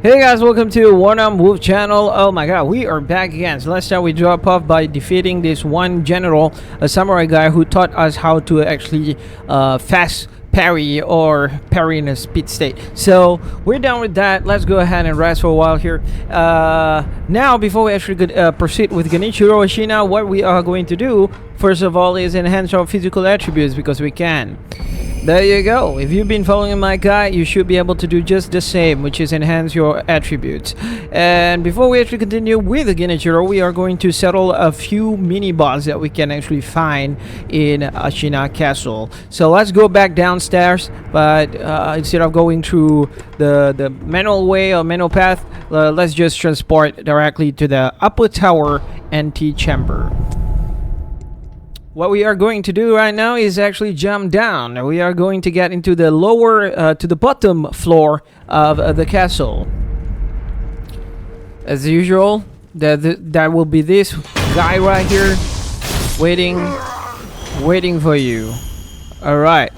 Hey guys, welcome to One Arm Wolf channel. Oh my god, we are back again. So last time we dropped off by defeating this one general, a samurai guy who taught us how to actually fast parry or parry in a speed state. So we're done with that. Let's go ahead and rest for a while here. Now, before we actually could proceed with Genichiro Ashina, what we are going to do, first of all, is enhance our physical attributes because we can. There you go. If you've been following my guide, you should be able to do just the same, which is enhance your attributes. And before we actually continue with the Genichiro, we are going to settle a few mini-boss that we can actually find in Ashina Castle. So let's go back downstairs, but instead of going through the manual way or manual path, let's just transport directly to the upper tower antechamber. What we are going to do right now is actually jump down. We are going to get into the lower, to the bottom floor of the castle. As usual, there will be this guy right here, waiting for you. Alright,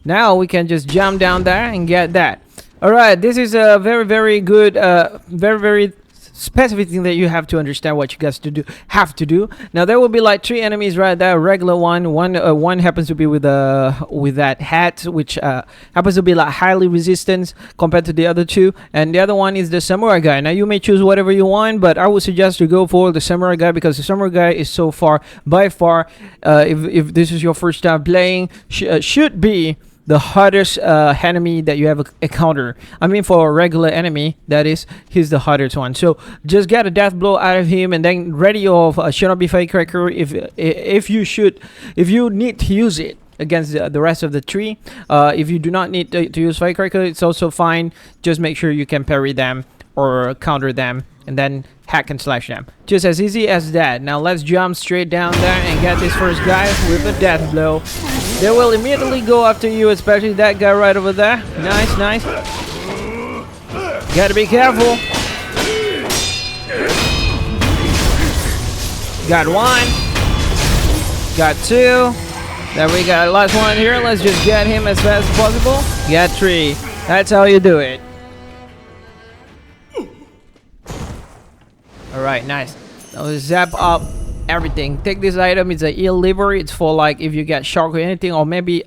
now we can just jump down there and get that. Alright, this is a very good, very specific thing that you have to understand what you guys have to do. Now there will be like 3 enemies right there. Regular one happens to be with that hat, which happens to be like highly resistant compared to the other 2, and the other one is the samurai guy. Now you may choose whatever you want, but I would suggest to go for the samurai guy because the samurai guy is so far, by far, if this is your first time playing, should be the hardest enemy that you have encountered. I mean, for a regular enemy, that is, he's the hardest one. So just get a death blow out of him, and then ready of Shinobi Firecracker if you need to use it against the rest of the 3. If you do not need to use Firecracker, it's also fine. Just make sure you can parry them or counter them, and then hack and slash them. Just as easy as that. Now let's jump straight down there and get this first guy with a death blow. They will immediately go after you, especially that guy right over there. Nice. Gotta be careful. Got 1. Got 2. Then we got last one here. Let's just get him as fast as possible. Got 3. That's how you do it. Alright, nice. Now let's zap up everything. Take this item. It's a heal lever. It's for like if you get shocked or anything, or maybe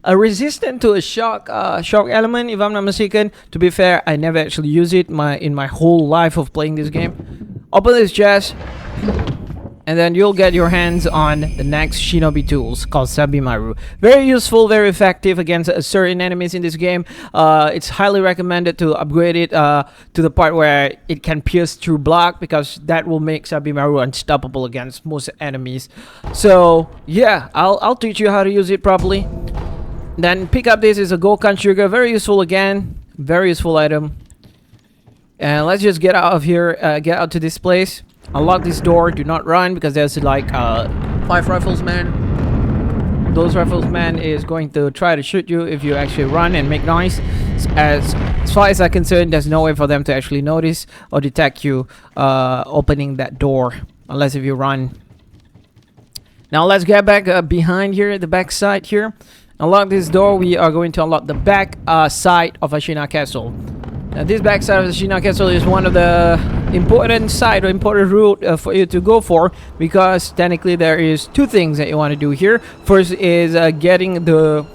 a resistant to a shock element, if I'm not mistaken. To be fair, I never actually use it in my whole life of playing this game. Open this chest, and then you'll get your hands on the next shinobi tools called Sabimaru. Very useful, very effective against certain enemies in this game. It's highly recommended to upgrade it to the part where it can pierce through block, because that will make Sabimaru unstoppable against most enemies. So yeah, I'll teach you how to use it properly. Then pick up this is a Gokan Sugar. Very useful again. Very useful item. And let's just get out of here, get out to this place. Unlock this door. Do not run, because there's like 5 riflesmen. Those riflesmen is going to try to shoot you if you actually run and make noise. As far as I'm concerned, there's no way for them to actually notice or detect you opening that door, unless if you run. Now let's get back behind here, the back side here. Unlock this door. We are going to unlock the back side of Ashina Castle. Now this back side of Ashina Castle is one of the important side or important route for you to go for, because technically there is 2 things that you want to do here. First is getting to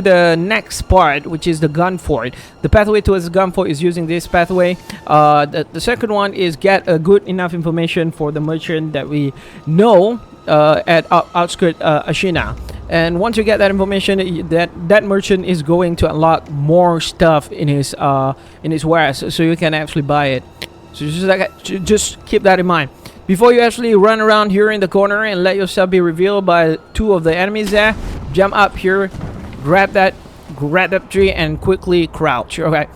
the next part, which is the gun fort. The pathway towards the gun fort is using this pathway. The second one is get a good enough information for the merchant that we know at outskirts Ashina. And once you get that information, that merchant is going to unlock more stuff in his wares, so you can actually buy it. So just keep that in mind. Before you actually run around here in the corner and let yourself be revealed by 2 of the enemies there, jump up here, grab that tree, and quickly crouch. Okay.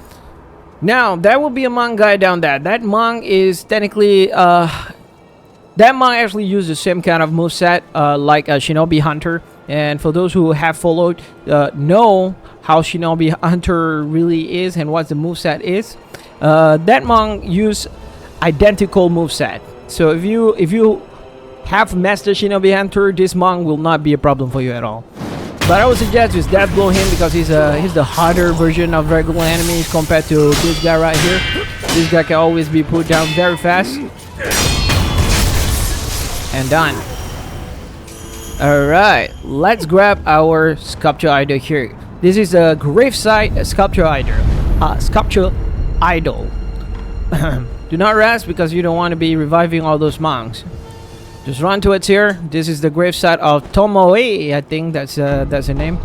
Now there will be a monk guy down there. That monk is technically that monk actually uses the same kind of moveset like a Shinobi Hunter. And for those who have followed, know how Shinobi Hunter really is and what the moveset is. That monk use identical moveset. So if you have mastered Shinobi Hunter, this monk will not be a problem for you at all. But I would suggest just death blow him, because he's the harder version of regular enemies compared to this guy right here. This guy can always be put down very fast. And done. Alright, let's grab our sculpture idol here. This is a gravesite sculpture idol. Do not rest because you don't want to be reviving all those monks. Just run towards here. This is the gravesite of Tomoe. I think that's the name.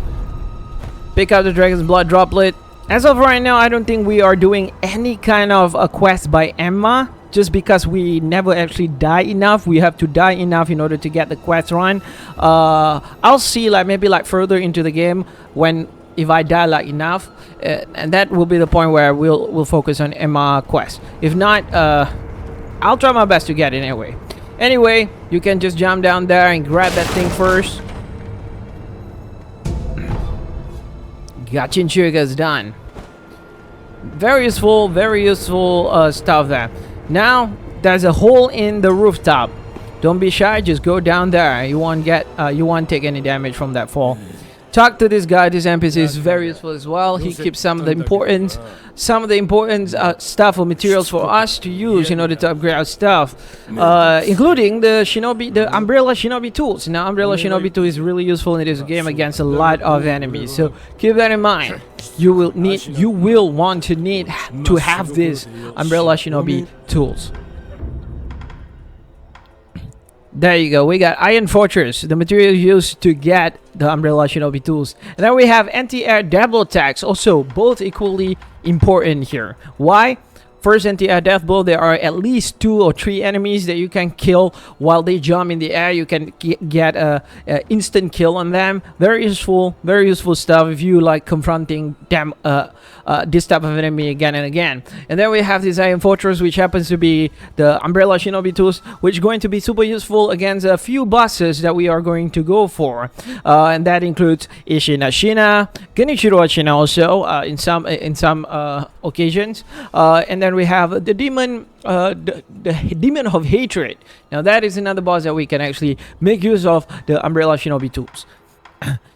Pick up the dragon's blood droplet. As of right now, I don't think we are doing any kind of a quest by Emma. Just because we never actually die enough. We have to die enough in order to get the quest run. I'll see maybe further into the game when if I die enough, and that will be the point where we'll focus on Emma quest. If not, I'll try my best to get it anyway. Anyway, you can just jump down there and grab that thing first. Genichiro is done. Very useful stuff there. Now there's a hole in the rooftop. Don't be shy, just go down there. You won't take any damage from that fall. Talk to this guy. This NPC is very useful as well. He keeps some of the important stuff or materials for us to use in order to upgrade our stuff, including the umbrella shinobi tools. Now umbrella shinobi tool is really useful in this game against a lot of enemies, so keep that in mind. You will want to need to have this umbrella shinobi tools. There you go. We got Iron Fortress, the material used to get the Umbrella Shinobi tools. And then we have anti-air double attacks, also both equally important here. Why? First, anti-air death blow, there are at least 2 or 3 enemies that you can kill while they jump in the air. You can get a instant kill on them. Very useful stuff if you like confronting them, this type of enemy again and again. And then we have this Iron Fortress, which happens to be the Umbrella Shinobi tools, which is going to be super useful against a few bosses that we are going to go for. And that includes Ashina, Genichiro Ashina also in some occasions. And then we have the demon, the demon of hatred. Now that is another boss that we can actually make use of the Umbrella Shinobi tools.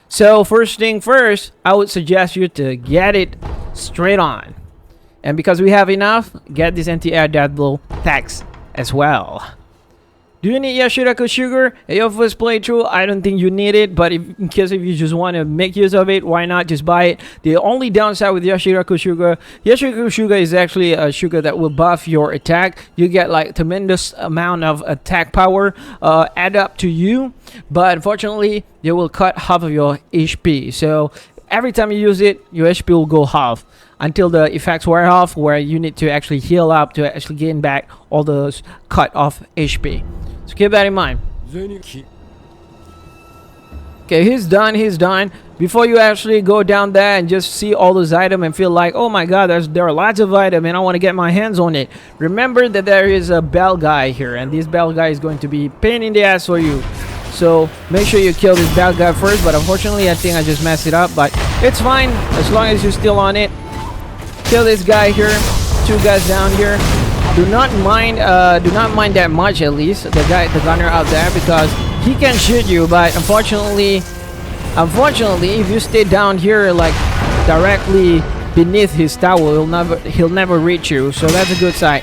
So first thing first, I would suggest you to get it straight on. And because we have enough, get this anti-air death blow tax as well. Do you need Yashiraku sugar at your first playthrough? I don't think you need it, but in case if you just want to make use of it, why not just buy it? The only downside with Yashiraku sugar is actually a sugar that will buff your attack. You get like tremendous amount of attack power add up to you, but unfortunately, they will cut half of your HP. So every time you use it, your HP will go half until the effects wear off, where you need to actually heal up to actually gain back all those cut off HP. So keep that in mind. Okay, he's done. Before you actually go down there and just see all those items and feel like, oh my god, there are lots of items and I want to get my hands on it. Remember that there is a bell guy here, and this bell guy is going to be a pain in the ass for you. So make sure you kill this bell guy first, but unfortunately I think I just messed it up, but it's fine as long as you're still on it. Kill this guy here, 2 guys down here. Do not mind that much, at least the gunner out there, because he can shoot you, but unfortunately if you stay down here like directly beneath his tower, he'll never reach you. So that's a good sign.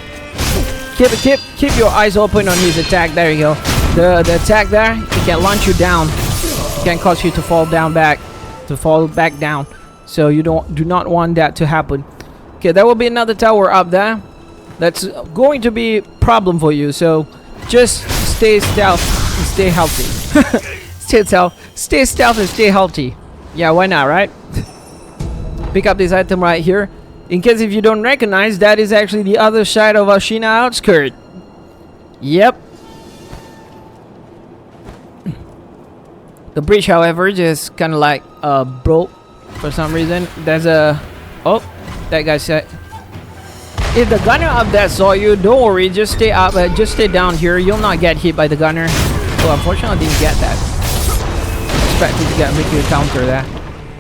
Keep your eyes open on his attack. There you go. The attack there, it can launch you down. It can cause you to fall back down. So you do not want that to happen. Okay, there will be another tower up there. That's going to be a problem for you. So just stay stealth and stay healthy. Stay stealth and stay healthy. Yeah, why not, right? Pick up this item right here. In case if you don't recognize, that is actually the other side of Ashina outskirt. Yep. The bridge, however, just kind of like broke for some reason. There's a... Oh, that guy said... If the gunner up there saw you, don't worry. Just stay up. Just stay down here. You'll not get hit by the gunner. Oh, unfortunately, I didn't get that. Expected to make you a counter there.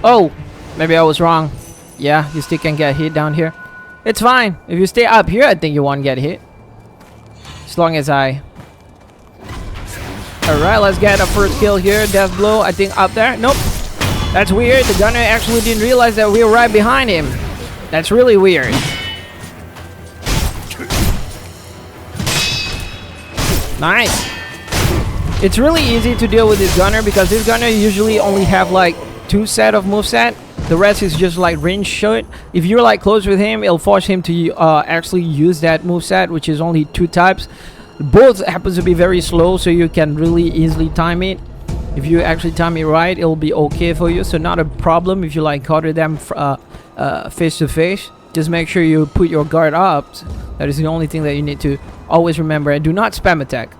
Oh, maybe I was wrong. Yeah, you still can get hit down here. It's fine. If you stay up here, I think you won't get hit. As long as I... Alright, let's get a first kill here. Death blow, I think up there. Nope. That's weird. The gunner actually didn't realize that we were right behind him. That's really weird. Nice. It's really easy to deal with this gunner because this gunner usually only have like 2 set of moveset. The rest is just like range shot. If you're like close with him, it'll force him to actually use that moveset, which is only 2 types. Both happens to be very slow, so you can really easily time it. If you actually time it right, it'll be okay for you. So not a problem if you like counter them face to face. Just make sure you put your guard up. That is the only thing that you need to always remember. And do not spam attack.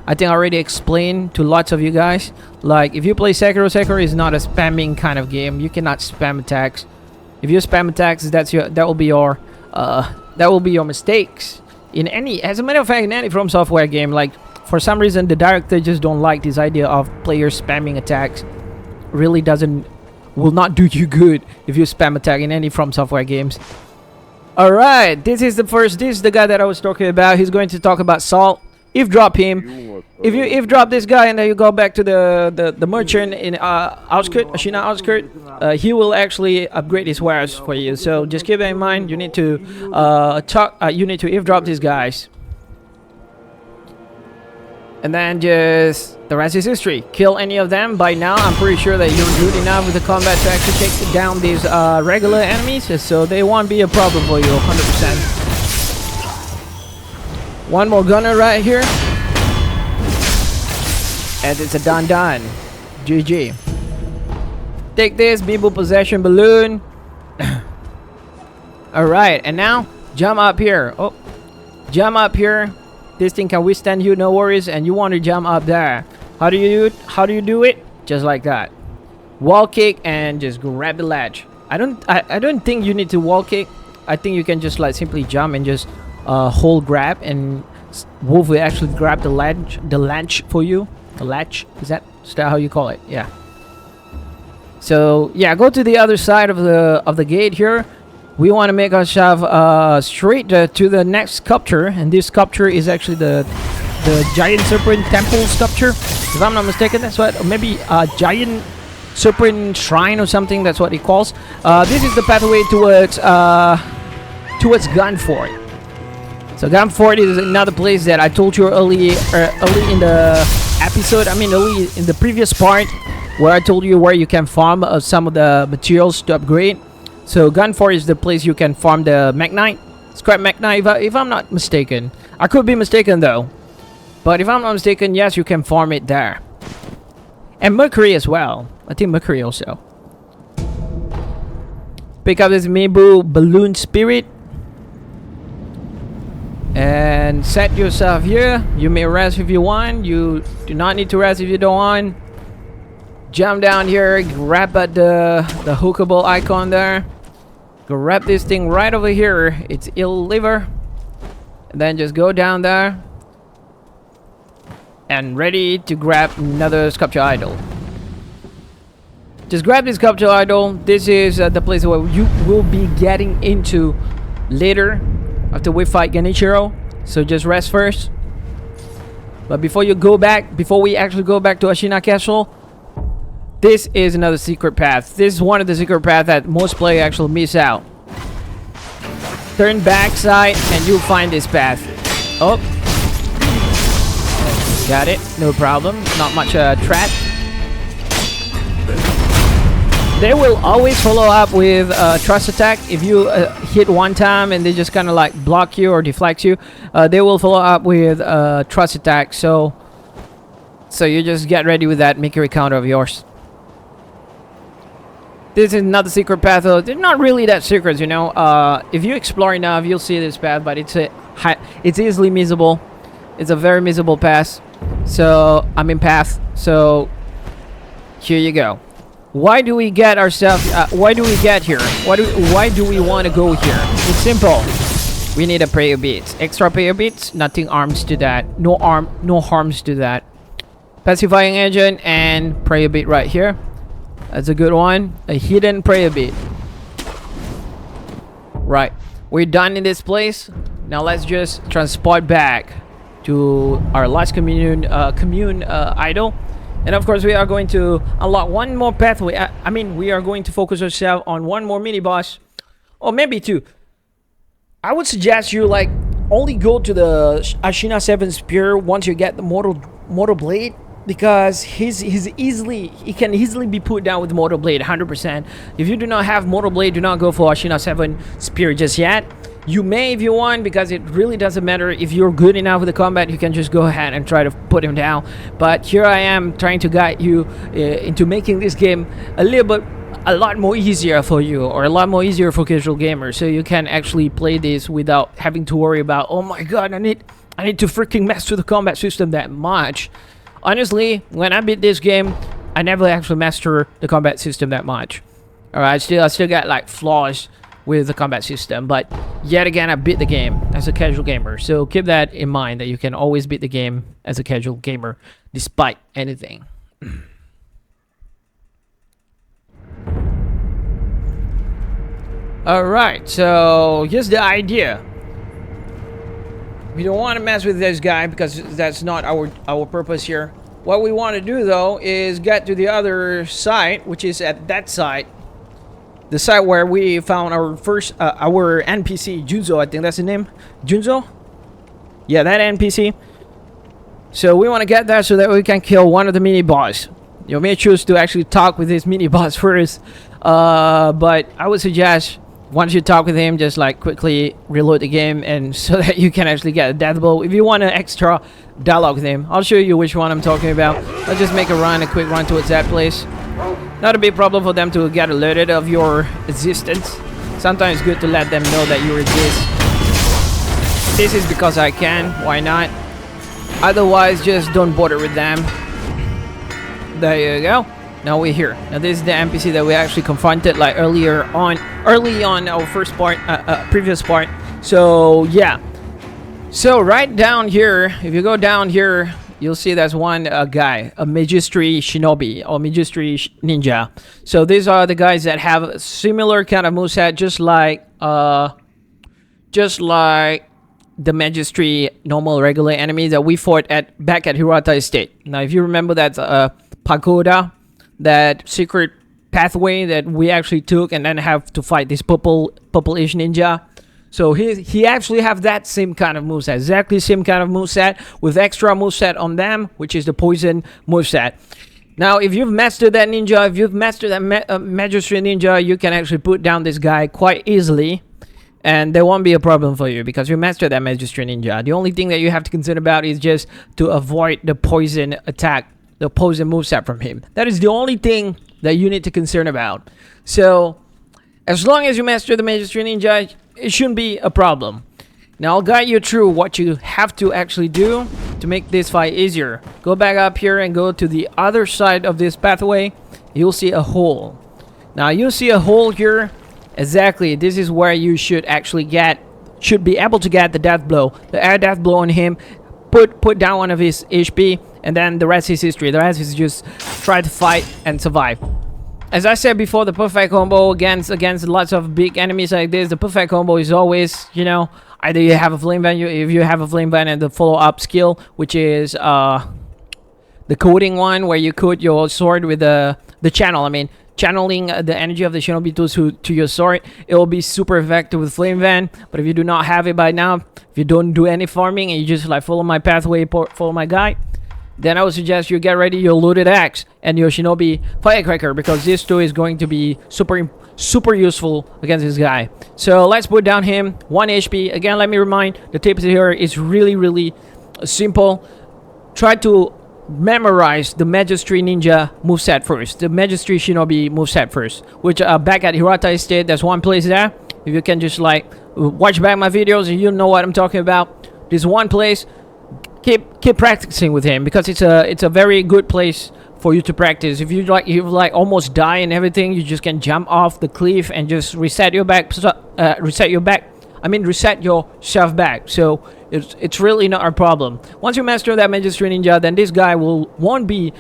I think I already explained to lots of you guys. Like if you play Sekiro, Sekiro is not a spamming kind of game. You cannot spam attacks. If you spam attacks, that will be your mistakes. In any, as a matter of fact, in any From Software game, like for some reason the director just don't like this idea of players spamming attacks. Really will not do you good if you spam attack in any From Software games. Alright, this is the guy that I was talking about. He's going to talk about Salt. Eavesdrop him. If you eavesdrop this guy and then you go back to the merchant in Ashina outskirt, he will actually upgrade his wares for you. So just keep that in mind. You need to you need to eavesdrop these guys, and then just the rest is history. Kill any of them. By now, I'm pretty sure that you're good enough with the combat to actually take down these regular enemies, so they won't be a problem for you 100%. One more gunner right here. And it's a done. GG. Take this, Bibu Possession Balloon. Alright, and now, jump up here. Oh, jump up here. This thing can withstand you, no worries. And you want to jump up there. How do you do it? How do you do it? Just like that. Wall kick and just grab the ledge. I don't think you need to wall kick. I think you can just like simply jump and just hold grab, and Wolf will actually grab the latch for you. The latch, is that how you call it? Yeah. So yeah, go to the other side of the gate here. We want to make ourselves straight to the next sculpture, and this sculpture is actually the giant serpent temple sculpture, if I'm not mistaken. That's what, maybe giant serpent shrine or something. That's what it calls. This is the pathway towards Gunfort. So Gunfort is another place that I told you early in the episode. I mean, early in the previous part, where I told you where you can farm some of the materials to upgrade. So Gunfort is the place you can farm the Magnite, scrap Magnite, if I'm not mistaken. I could be mistaken though, but if I'm not mistaken, yes, you can farm it there. And Mercury as well. I think Mercury also. Pick up this Mibu Balloon Spirit. And set yourself here. You may rest if you want. You do not need to rest if you don't want. Jump down here. Grab at the hookable icon there. Grab this thing right over here. It's ill liver. And then just go down there. And ready to grab another sculpture idol. Just grab this sculpture idol. This is the place where you will be getting into later, after we fight Genichiro. So just rest first. But before we actually go back to Ashina Castle, this is another secret path. This is one of the secret paths that most players actually miss out. Turn backside and you'll find this path. Oh, got it, no problem. Not much trap. They will always follow up with trust attack. If you hit one time and they just kind of like block you or deflect you, they will follow up with trust attack. So you just get ready with that Mercury counter of yours. This is another secret path. They're not really that secrets, you know. If you explore enough, you'll see this path, but it's easily missable. It's a very missable path. So path. So here you go. Why do we get ourselves? Why do we get here? Why do we want to go here? It's simple. We need a prayer beads. Extra prayer beads. Nothing arms to that. No harms to that. Pacifying agent and prayer bead right here. That's a good one. A hidden prayer bead. Right. We're done in this place. Now let's just transport back to our last commune idol. And of course, we are going to unlock one more pathway. I mean, we are going to focus ourselves on one more mini boss, or maybe two. I would suggest you like only go to the Ashina 7 spear once you get the mortal blade, because he can easily be put down with mortal blade 100%. If you do not have mortal blade, do not go for Ashina 7 spear just yet. You may if you want, because it really doesn't matter. If you're good enough with the combat, you can just go ahead and try to put him down. But here I am trying to guide you into making this game a lot more easier for you, or a lot more easier for casual gamers, so you can actually play this without having to worry about, oh my god, I need to freaking master the combat system that much. Honestly, when I beat this game, I never actually master the combat system that much. Alright, I still got like flaws with the combat system, but yet again I beat the game as a casual gamer. So keep that in mind, that you can always beat the game as a casual gamer despite anything. Alright, so here's the idea. We don't want to mess with this guy because that's not our purpose here. What we want to do though is get to the other side, which is at that side. The site where we found our first, our NPC, Junzo, I think that's the name. Junzo? Yeah, that NPC. So we want to get there so that we can kill one of the mini-boss. You may choose to actually talk with this mini-boss first. But I would suggest, once you talk with him, just like quickly reload the game, and so that you can actually get a death blow. If you want an extra dialogue with him, I'll show you which one I'm talking about. Let's just make a quick run towards that place. Not a big problem for them to get alerted of your existence. Sometimes it's good to let them know that you exist. This is because I can, why not? Otherwise, just don't bother with them. There you go. Now we're here. Now this is the NPC that we actually confronted like early on our first part, previous part. So yeah. So right down here, if you go down here, you'll see there's one guy, a Magistry Shinobi or Magistry Ninja. So these are the guys that have a similar kind of moveset, just like the Magistry normal regular enemy that we fought back at Hirata Estate. Now, if you remember that pagoda, that secret pathway that we actually took, and then have to fight this purple-ish ninja. So he actually have that same kind of moveset, exactly same kind of moveset, with extra moveset on them, which is the poison moveset. Now, if you've mastered that ninja, if you've mastered that Magistry Ninja, you can actually put down this guy quite easily, and there won't be a problem for you, because you mastered that Magistry Ninja. The only thing that you have to consider about is just to avoid the poison attack, the poison moveset from him. That is the only thing that you need to concern about. So, as long as you master the Magistry Ninja, it shouldn't be a problem. Now I'll guide you through what you have to actually do to make this fight easier. Go back up here and go to the other side of this pathway. You'll see a hole. Now you'll see a hole here. Exactly, this is where you should actually should be able to get the death blow. The air death blow on him. Put down one of his HP, and then the rest is history. The rest is just try to fight and survive. As I said before, the perfect combo against lots of big enemies like this, the perfect combo is always, you know, either you have a flame van, if you have a flame van and the follow-up skill, which is the coding one, where you coat your sword with the channel. I mean, channeling the energy of the shinobi tools to your sword. It will be super effective with flame van. But if you do not have it by now, if you don't do any farming and you just like follow my pathway, follow my guide, then I would suggest you get ready your loaded axe and your shinobi firecracker, because this too is going to be super useful against this guy. So let's put down him 1 HP. Again, let me remind, the tips here is really simple. Try to memorize the Magistry Ninja moveset first, the Magistry Shinobi moveset first, which back at Hirata Estate, there's one place there. If you can just like watch back my videos and you know what I'm talking about, this one place. Keep practicing with him, because it's a very good place for you to practice. If you like almost die and everything, you just can jump off the cliff and just reset yourself back. So it's really not a problem. Once you master that Magistry Ninja, then this guy won't be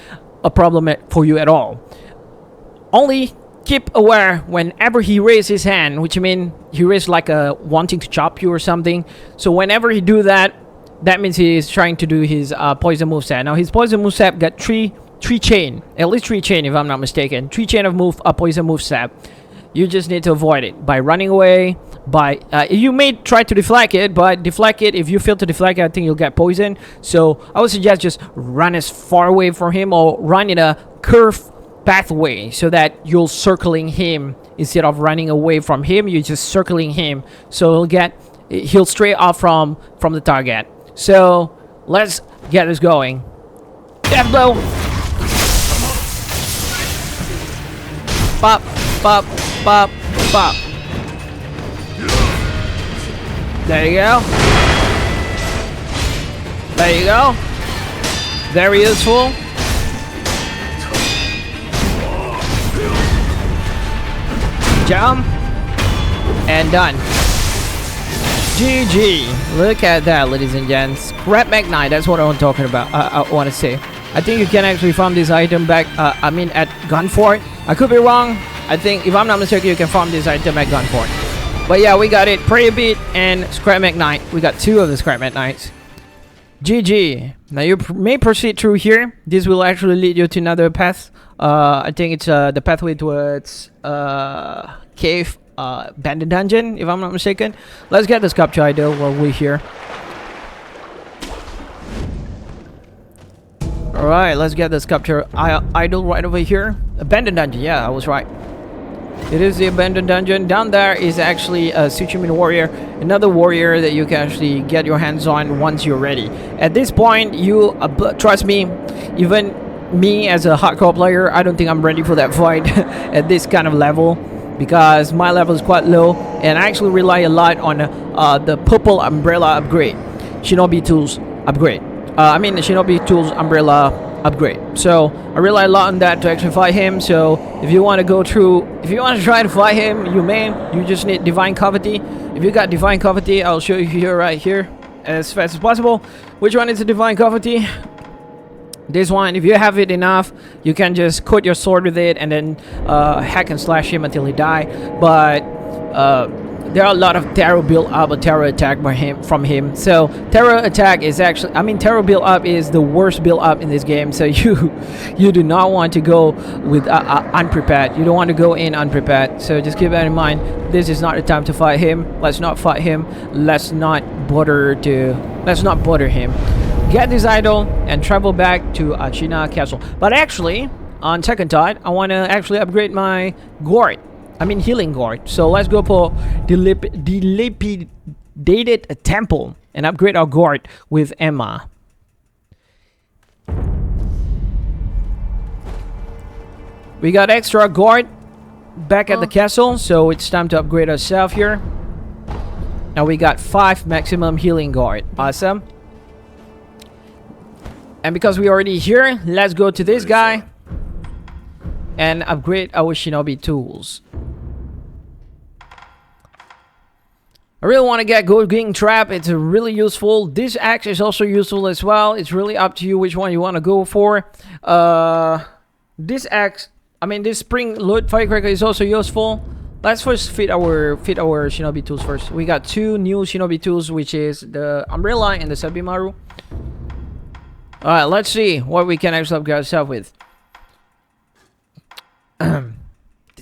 a problem for you at all. Only keep aware whenever he raises his hand, which means he raises like wanting to chop you or something. So whenever he do that, that means he is trying to do his poison moveset. Now his poison moveset got three chain, at least 3 chain if I'm not mistaken. 3 chain of poison moveset. You just need to avoid it by running away, by you may try to deflect it, but deflect it, if you fail to deflect it, I think you'll get poisoned. So I would suggest just run as far away from him, or run in a curved pathway so that you're circling him instead of running away from him. You're just circling him, so he'll stray off from the target. So let's get this going. Death blow. Pop, pop, pop, pop. There you go. There you go. Very useful. Jump. And done. GG. Look at that, ladies and gents. Scrap Magnite, that's what I'm talking about. I want to say. I think you can actually farm this item back, at Gunfort. I could be wrong. I think, if I'm not mistaken, you can farm this item at Gunfort. But yeah, we got it. Pray a bit and Scrap Magnite. We got 2 of the Scrap Magnites. GG. Now you may proceed through here. This will actually lead you to another path. I think it's the pathway towards cave, abandoned dungeon, if I'm not mistaken. Let's get the sculpture idol while we're here. Alright, let's get the sculpture idol right over here. Abandoned dungeon, yeah, I was right. It is the abandoned dungeon. Down there is actually a Tsuchimin warrior, another warrior that you can actually get your hands on once you're ready. At this point, you trust me, even me as a hardcore player, I don't think I'm ready for that fight at this kind of level, because my level is quite low, and I actually rely a lot on the purple umbrella upgrade, Shinobi tools upgrade. The Shinobi tools umbrella upgrade. So I rely a lot on that to actually fight him. So if you want to try to fight him, you just need divine cavity. If you got divine cavity, I'll show you here, right here, as fast as possible. Which one is the divine cavity? This one. If you have it enough, you can just coat your sword with it and then hack and slash him until he die. But there are a lot of terror build up, a terror attack from him. So terror attack is actually, terror build up is the worst build up in this game. So you do not want to go with unprepared. You don't want to go in unprepared. So just keep that in mind. This is not the time to fight him. Let's not fight him. Let's not bother him. Get this idol and travel back to Ashina Castle. But actually, on second thought, I want to actually upgrade my gourd. Healing gourd. So let's go for dilapidated temple and upgrade our gourd with Emma. We got extra gourd back at the castle, so it's time to upgrade ourselves here. Now we got 5 maximum healing gourd. Awesome. And because we're already here, let's go to this guy and upgrade our Shinobi tools. I really want to get Gold King Trap. It's really useful. This axe is also useful as well. It's really up to you which one you want to go for. This axe, this spring load firecracker is also useful. Let's first fit our Shinobi tools first. We got 2 new Shinobi tools, which is the Umbrella and the Sabimaru. Alright, let's see what we can actually upgrade ourselves with. The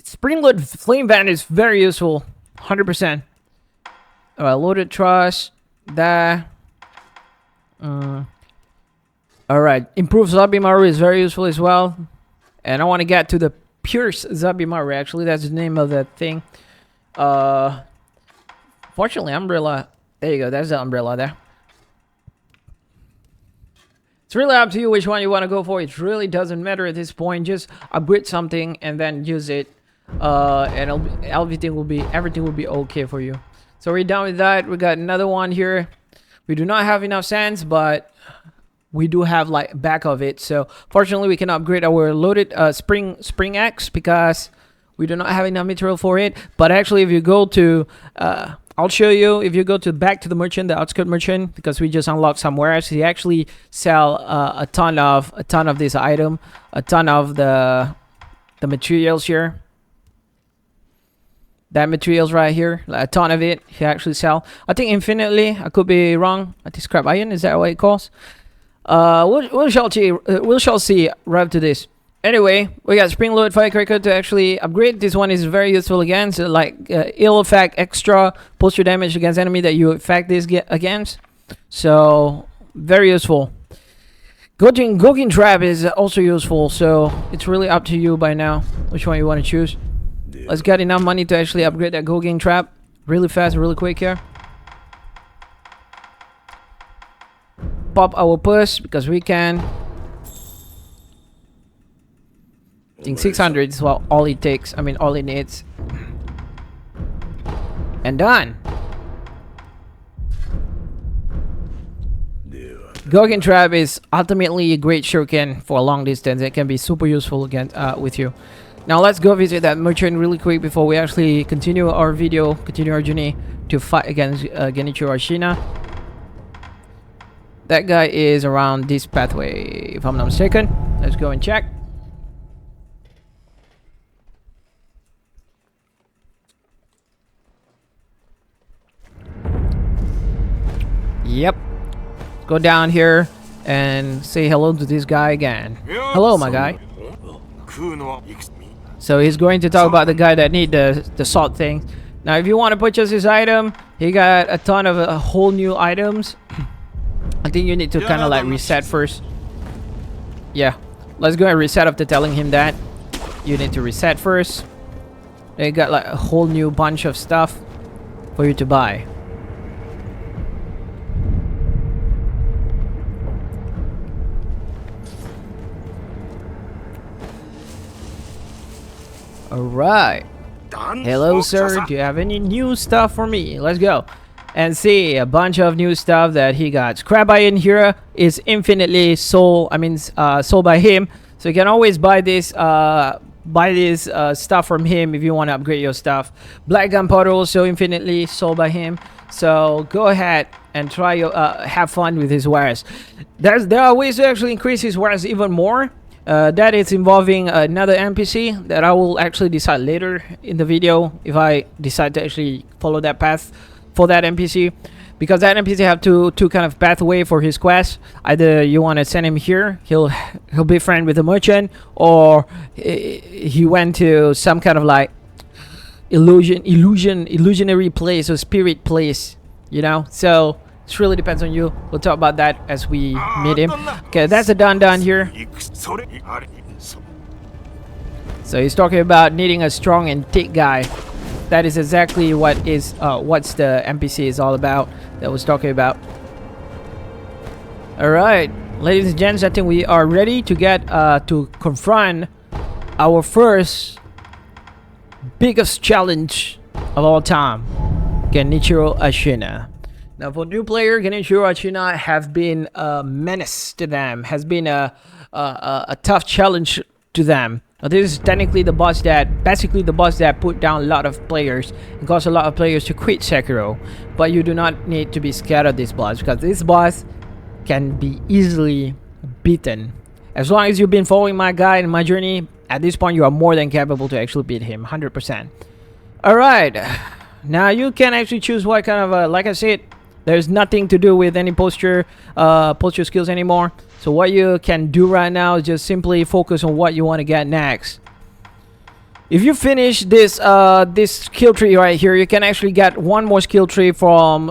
spring load flame van is very useful. 100%. Alright, loaded truss. That. Alright, improved Zabimaru is very useful as well. And I want to get to the Pierce Zabimaru, actually. That's the name of that thing. Fortunately, umbrella. There you go, that's the umbrella there. It's really up to you which one you want to go for. It really doesn't matter at this point. Just upgrade something and then use it. And everything will be okay for you. So we're done with that. We got another one here. We do not have enough sands, but we do have like back of it. So fortunately, we can upgrade our loaded spring axe because we do not have enough material for it. But actually, if you go to I'll show you. If you go back to the merchant, the outskirt merchant, because we just unlocked some warehouse, he actually sell a ton of this item, a ton of the materials here. That materials right here, a ton of it, he actually sell. I think infinitely. I could be wrong. I think scrap iron, is that what it calls? We shall see right to this. Anyway, we got spring load firecracker to actually upgrade. This one is very useful against ill effect extra posture damage against enemy that you affect this against. So very useful. Gogin trap is also useful, so it's really up to you by now which one you want to choose. Let's get enough money to actually upgrade that Gogin trap really fast, really quick here. Pop our purse because we can. I think 600 is all it takes. I mean, all it needs. And done. Gogin trap is ultimately a great shuriken for a long distance. It can be super useful again with you. Now let's go visit that merchant really quick before we actually continue our video, continue our journey to fight against Genichiro Ashina. That guy is around this pathway, if I'm not mistaken. Let's go and check. Yep. Go down here and say hello to this guy again. Hello, my guy. So he's going to talk about the guy that need the salt thing. Now, if you want to purchase his item, he got a ton of whole new items. I think you need to kind of like reset first. Yeah, let's go and reset after telling him that. You need to reset first. They got like a whole new bunch of stuff for you to buy. Alright. Hello, sir. Do you have any new stuff for me? Let's go and see a bunch of new stuff that he got. Scrap iron here is infinitely sold. I mean, sold by him. So you can always buy this stuff from him if you want to upgrade your stuff. Black gunpowder also infinitely sold by him. So go ahead and try your have fun with his wares. There are ways to actually increase his wares even more. That is involving another NPC that I will actually decide later in the video if I decide to actually follow that path for that NPC, because that NPC have two kind of pathway for his quest. Either you want to send him here, he'll be friend with the merchant, or he went to some kind of like illusionary place or spirit place, you know. So it really depends on you. We'll talk about that as we meet him. Okay, that's a done here. So he's talking about needing a strong and thick guy. That is exactly what's the NPC is all about that was talking about. Alright, ladies and gents, I think we are ready to get to confront our first biggest challenge of all time, Genichiro Ashina. Now, for new player, Genichiro Ashina have been a menace to them, has been a tough challenge to them. Now, this is technically the boss that, basically the boss that put down a lot of players and caused a lot of players to quit Sekiro. But you do not need to be scared of this boss, because this boss can be easily beaten. As long as you've been following my guide and my journey, at this point you are more than capable to actually beat him, 100%. Alright, now you can actually choose what kind of, like I said, there's nothing to do with any posture skills anymore. So what you can do right now is just simply focus on what you want to get next. If you finish this this skill tree right here, you can actually get one more skill tree from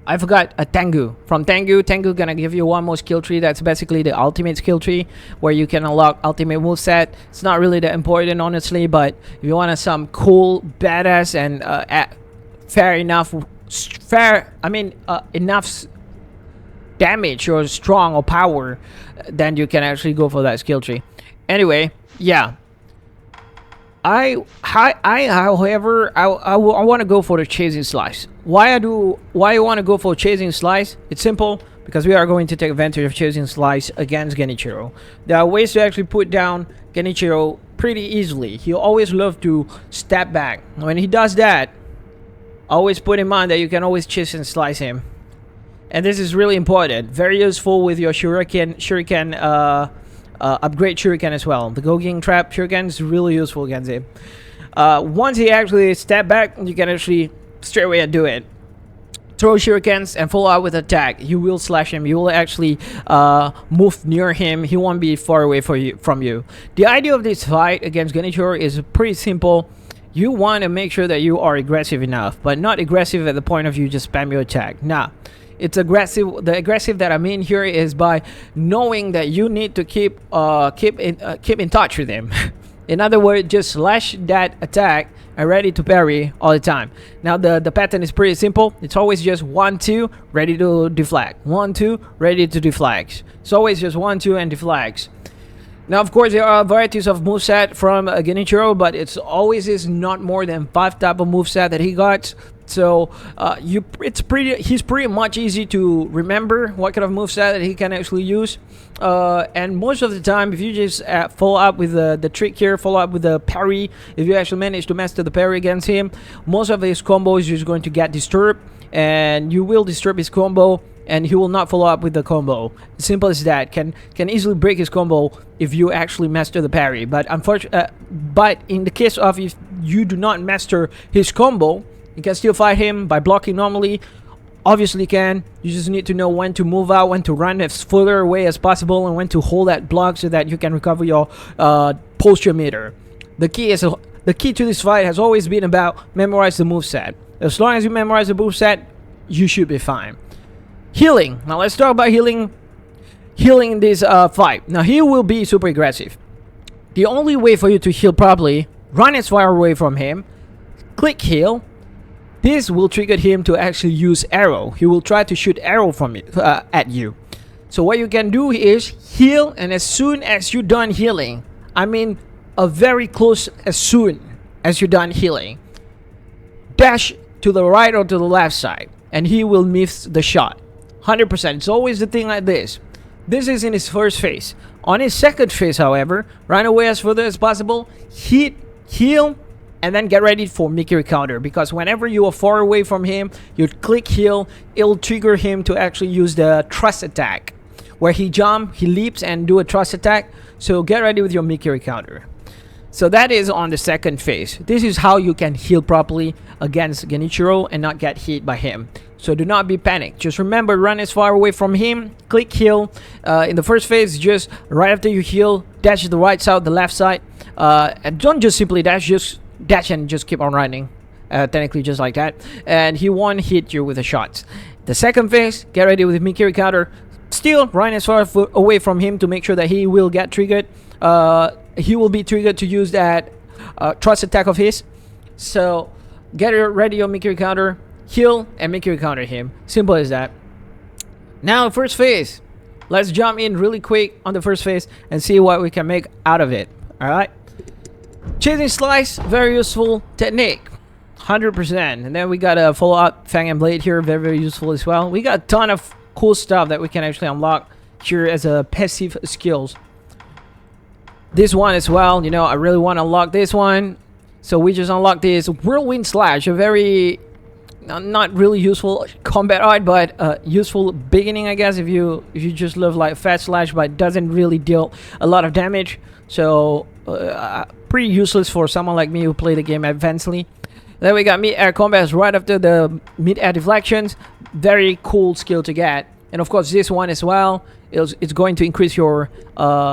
I forgot, Tengu. From Tengu gonna give you one more skill tree. That's basically the ultimate skill tree where you can unlock ultimate moveset. It's not really that important, honestly, but if you want some cool, badass, and enough damage or strong or power, then you can actually go for that skill tree. Anyway, yeah. However, I want to go for the chasing slice. Why I want to go for chasing slice? It's simple, because we are going to take advantage of chasing slice against Genichiro. There are ways to actually put down Genichiro pretty easily. He always loves to step back. When he does that, always put in mind that you can always chase and slice him. And this is really important. Very useful with your shuriken upgrade shuriken as well. The Gogin trap shuriken is really useful against him. Once he actually step back, you can actually straight away do it. throw shurikens and follow up with attack. You will slash him. You will actually move near him. He won't be far away from you. The idea of this fight against Genichiro is pretty simple. You want to make sure that you are aggressive enough, but not aggressive at the point of you just spam your attack. Nah, it's aggressive. The aggressive that I mean here is by knowing that you need to keep in touch with him. In other words, just slash that attack and ready to parry all the time. Now the pattern is pretty simple. It's always just 1-2, ready to deflect. 1-2, ready to deflect. It's always just 1-2 and deflects. Now, of course, there are varieties of moveset from Genichiro, but it's always is not more than 5 type of moveset that he got. So he's pretty much easy to remember what kind of moveset that he can actually use. And most of the time, if you just follow up with the trick here, follow up with the parry, if you actually manage to master the parry against him, most of his combos is just going to get disturbed, and you will disturb his combo, and he will not follow up with the combo. Simple as that. Can easily break his combo if you actually master the parry. But but in the case of if you do not master his combo, you can still fight him by blocking normally. Obviously can. You just need to know when to move out, when to run as further away as possible, and when to hold that block so that you can recover your posture meter. The key to this fight has always been about memorize the moveset. As long as you memorize the moveset, you should be fine. Healing. Now let's talk about healing in this fight. Now he will be super aggressive. The only way for you to heal properly, run as far away from him, click heal. This will trigger him to actually use arrow. He will try to shoot arrow from it at you. So what you can do is heal, and as soon as you're done healing, I mean a very close as soon as you're done healing, dash to the right or to the left side, and he will miss the shot. 100%. It's always the thing like this. This is in his first phase. On his second phase, however, run away as further as possible, hit, heal, and then get ready for Mikiri counter, because whenever you are far away from him, you click heal, it'll trigger him to actually use the thrust attack, where he jump, he leaps and do a thrust attack. So get ready with your Mikiri counter. So that is on the second phase. This is how you can heal properly against Genichiro and not get hit by him. So do not be panicked. Just remember, run as far away from him, click heal. In the first phase, just right after you heal, dash to the right side, the left side. And don't just simply dash, just dash and just keep on running. Technically just like that. And he won't hit you with the shots. The second phase, get ready with Mikiri counter. Still run as far away from him to make sure that he will get triggered. He will be triggered to use that thrust attack of his. So get ready on Mikiri counter, heal, and Mikiri counter him. Simple as that. Now first phase. Let's jump in really quick on the first phase and see what we can make out of it. Alright. Chasing slice, very useful technique. 100%. And then we got a follow up Fang and Blade here, very, very useful as well. We got a ton of cool stuff that we can actually unlock here as a passive skills. This one as well, you know, I really want to unlock this one. So we just unlocked this Whirlwind Slash, a very not really useful combat art, but useful beginning, I guess, if you just love like Fast Slash, but it doesn't really deal a lot of damage. So pretty useless for someone like me who play the game advancedly. Then we got mid-air combats right after the mid-air deflections. Very cool skill to get. And of course this one as well. It's going to increase your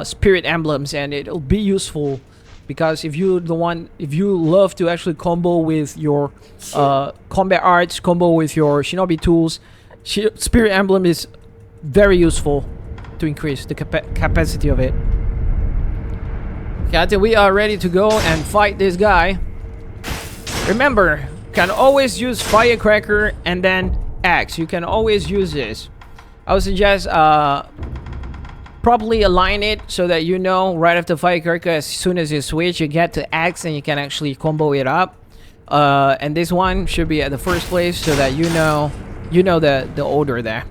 spirit emblems, and it'll be useful because if you love to actually combo with your combat arts, combo with your shinobi tools, spirit emblem is very useful to increase the capacity of it. Okay, I think we are ready to go and fight this guy. Remember, you can always use Firecracker and then Axe. You can always use this. I would suggest properly align it so that you know right after Firecracker, as soon as you switch, you get to Axe and you can actually combo it up. And this one should be at the first place so that you know the order there.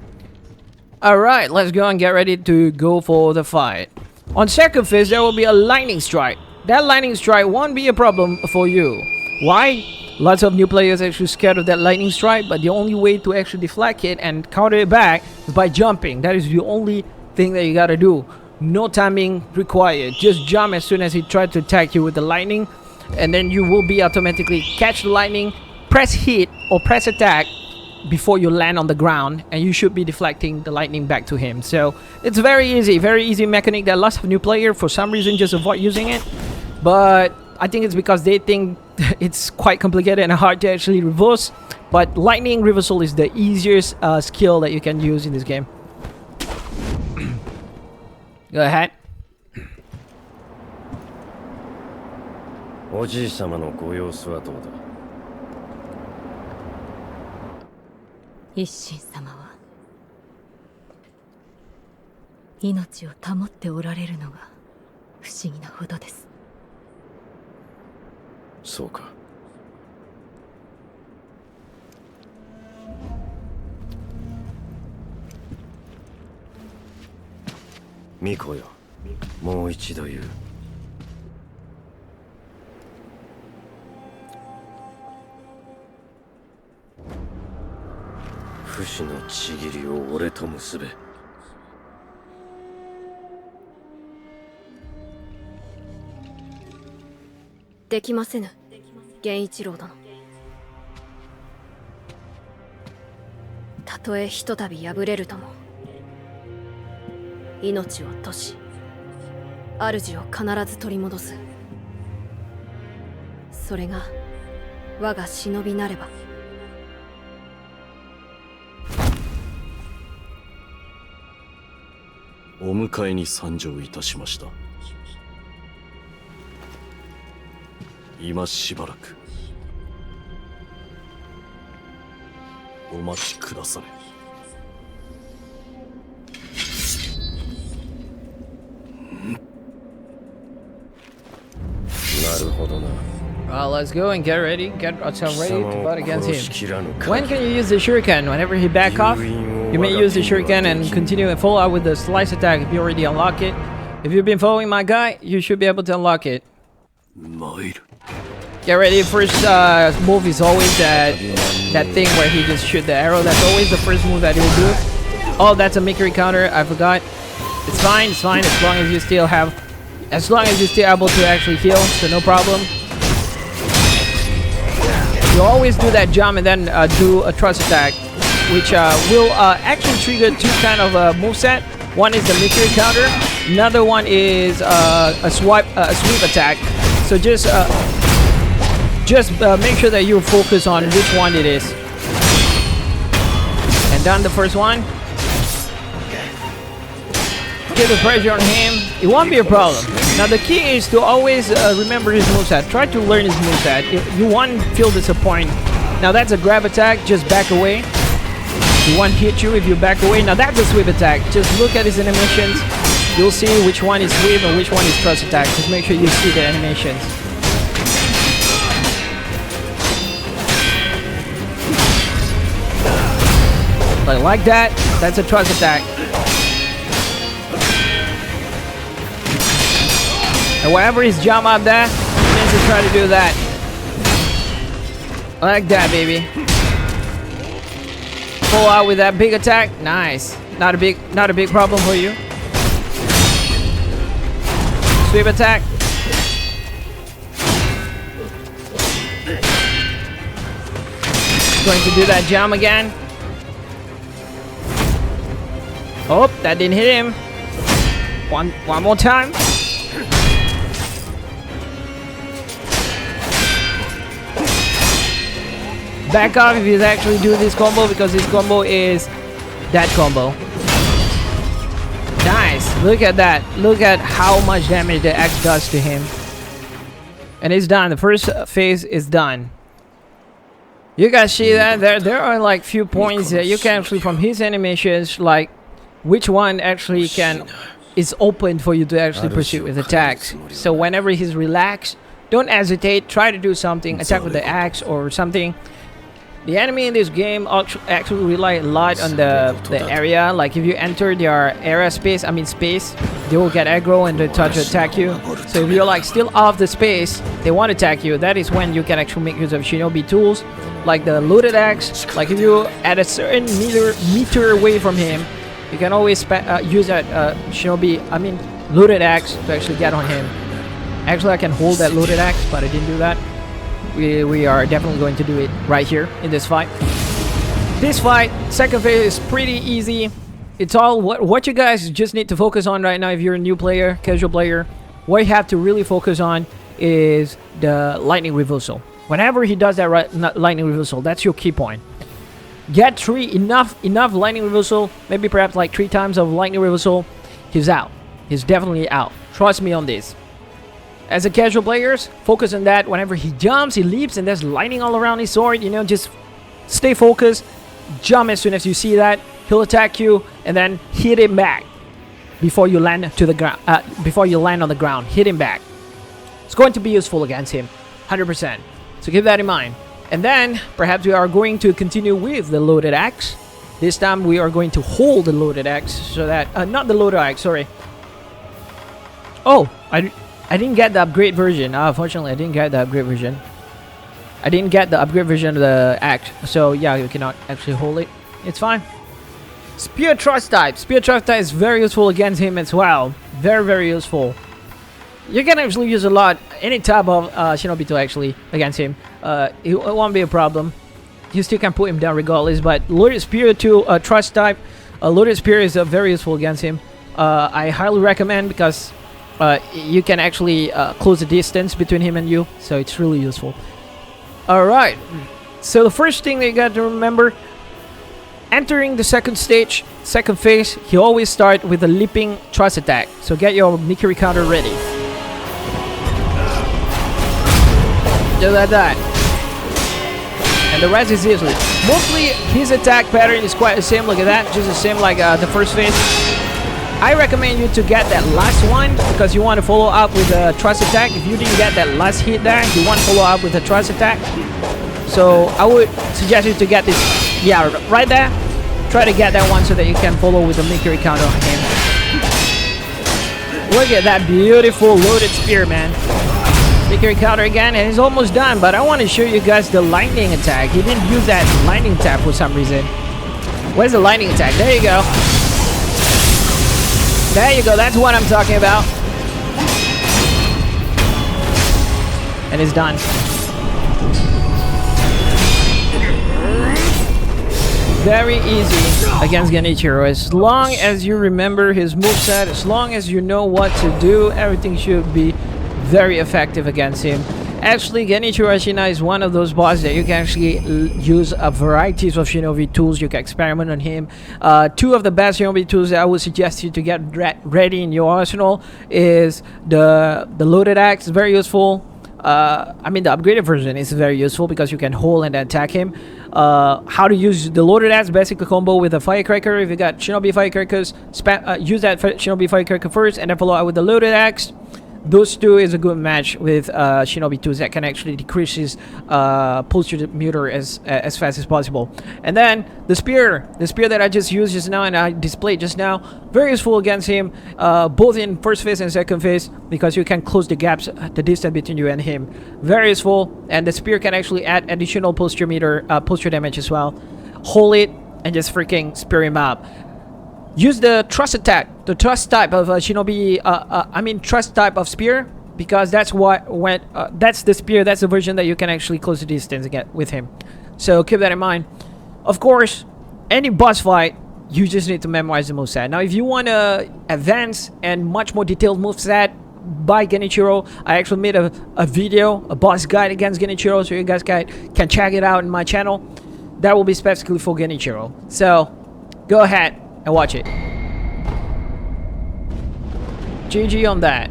Alright, let's go and get ready to go for the fight. On second phase, there will be a lightning strike. That lightning strike won't be a problem for you. Why? Lots of new players are actually scared of that lightning strike, but the only way to actually deflect it and counter it back is by jumping. That is the only thing that you gotta do. No timing required. Just jump as soon as he tries to attack you with the lightning, and then you will be automatically catch the lightning, press hit or press attack, before you land on the ground, and you should be deflecting the lightning back to him. So it's very easy mechanic that lots of new players for some reason just avoid using it. But I think it's because they think it's quite complicated and hard to actually reverse. But lightning reversal is the easiest skill that you can use in this game. Go ahead. おじい様のご様子はどうだ。一心様は命を保っておられるのが不思議なほどです。そうか。巫女よ、もう一度言う。不死のちぎりを俺と結べ。できませぬ、源一郎殿。たとえひとたび敗れるとも、命を賭し、主を必ず取り戻す。それが我が忍びなれば。お迎えに参上いたしました。今しばらくお待ちくだされ。なるほどな。Let's go and get ready. Get ourselves ready to fight against him. When can you use the shuriken? Whenever he back off, you may use the shuriken and continue and follow up with the slice attack if you already unlock it. If you've been following my guide, you should be able to unlock it. Get ready. First move is always that thing where he just shoot the arrow. That's always the first move that he'll do. Oh, that's a Mikiri counter. I forgot. It's fine. It's fine as long as you still have, as long as you're still able to actually heal. So no problem. You always do that jump and then do a thrust attack, which will actually trigger two kind of moveset. One is the Mikiri counter. Another one is a sweep attack. So just make sure that you focus on which one it is. And done the first one. Get the pressure on him. It won't be a problem. Now the key is to always remember his moveset. Try to learn his moveset. You won't feel disappointed. Now that's a grab attack. Just back away. He won't hit you if you back away. Now that's a sweep attack. Just look at his animations. You'll see which one is sweep and which one is thrust attack. Just make sure you see the animations. Like that. That's a thrust attack. And wherever he's jump up there, he needs to try to do that. Like that, baby. Pull out with that big attack. Nice. Not a big problem for you. Sweep attack. Going to do that jump again. Oh, that didn't hit him. One more time. Back off if he's actually doing this combo, because his combo is that combo. Nice. Look at that. Look at how much damage the axe does to him. And it's done. The first phase is done. You guys see that? There are like few points that you can actually, from his animations, like which one actually is open for you to actually pursue with attacks. So whenever he's relaxed, don't hesitate. Try to do something. Attack with the axe or something. The enemy in this game actually rely a lot on the area. Like if you enter their area space, they will get aggro and they try to attack you. So if you're like still off the space, they want to attack you. That is when you can actually make use of shinobi tools, like the looted axe. Like if you at a certain meter away from him, you can always use that looted axe to actually get on him. Actually, I can hold that looted axe, but I didn't do that. We are definitely going to do it right here in this fight. this fight, second phase, is pretty easy. It's all what you guys just need to focus on right now if you're a new player, casual player. What you have to really focus on is the lightning reversal. Whenever he does that lightning reversal, that's your key point. Get enough lightning reversal, maybe perhaps like 3 times of lightning reversal, he's out. He's definitely out. Trust me on this. As a casual players, focus on that. Whenever he jumps, he leaps, and there's lightning all around his sword, you know, just stay focused. Jump as soon as you see that. He'll attack you, and then hit him back before you land to the ground. Before you land on the ground, hit him back. It's going to be useful against him, 100%. So keep that in mind. And then perhaps we are going to continue with the loaded axe. This time we are going to hold the loaded axe so that not the loaded axe, sorry. Oh, I didn't get the upgrade version. Unfortunately, I didn't get the upgrade version. I didn't get the upgrade version of the axe. So yeah, you cannot actually hold it. It's fine. Spear Thrust type. Spear Thrust type is very useful against him as well. Very, very useful. You can actually use a lot, any type of Shinobi 2 actually against him. It won't be a problem. You still can put him down regardless. But Loaded Spear to Thrust type. Loaded Spear is very useful against him. I highly recommend because you can actually close the distance between him and you. So it's really useful. Alright. So the first thing that you got to remember, entering the second stage, second phase, you always start with a leaping thrust attack. So get your Mikiri counter ready. Just like that. And the rest is easy. Mostly his attack pattern is quite the same. Look at that. Just the same like the first phase. I recommend you to get that last one because you want to follow up with a thrust attack. If you didn't get that last hit there, you want to follow up with a thrust attack. So I would suggest you to get this, yeah, right there. Try to get that one so that you can follow with the Mikiri counter on him. Look at that beautiful loaded spear, man. Mikiri counter again, and he's almost done, but I want to show you guys the lightning attack. He didn't use that lightning tap for some reason. Where's the lightning attack? There you go. There you go, that's what I'm talking about. And it's done. Very easy against Genichiro. As long as you remember his moveset, as long as you know what to do, everything should be very effective against him. Actually, Genichiro Ashina is one of those bosses that you can actually use a varieties of Shinobi tools. You can experiment on him. 2 of the best Shinobi tools that I would suggest you to get ready in your arsenal is the loaded axe, very useful. I mean, the upgraded version is very useful because you can hold and attack him. How to use the loaded axe, basically combo with a firecracker. If you got Shinobi firecrackers, use that Shinobi firecracker first and then follow up with the loaded axe. Those 2 is a good match with Shinobi 2s that can actually decrease his posture meter as fast as possible. And then the spear that I just used just now and I displayed just now, very useful against him, both in first phase and second phase because you can close the gaps, the distance between you and him. Very useful, and the spear can actually add additional posture meter, posture damage as well. Hold it and just freaking spear him up. Use the thrust attack, the thrust type of Shinobi, thrust type of spear, because that's that's the spear, that's the version that you can actually close the distance again with him. So keep that in mind. Of course, any boss fight, you just need to memorize the moveset. Now, if you want to advance and much more detailed moveset by Genichiro, I actually made a video, a boss guide against Genichiro, so you guys can check it out in my channel. That will be specifically for Genichiro. So go ahead and watch it. GG on that.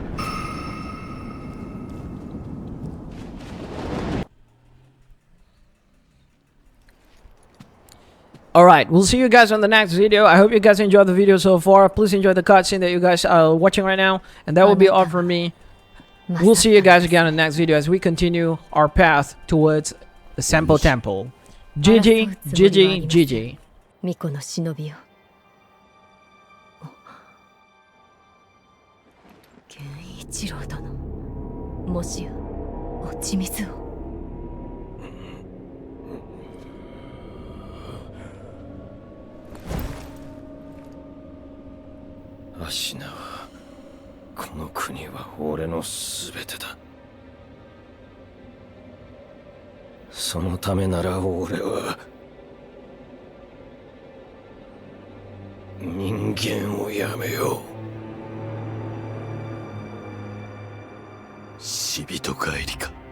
Alright, we'll see you guys on the next video. I hope you guys enjoyed the video so far. Please enjoy the cutscene that you guys are watching right now. And that will be all from me. We'll see you guys again in the next video as we continue our path towards the Senpo Temple. GG, GG, GG. 巫女の忍びよ。源一郎殿、もしや落ち水を。アシナはこの国は俺のすべてだ。そのためなら俺は人間をやめよう。死人帰りか。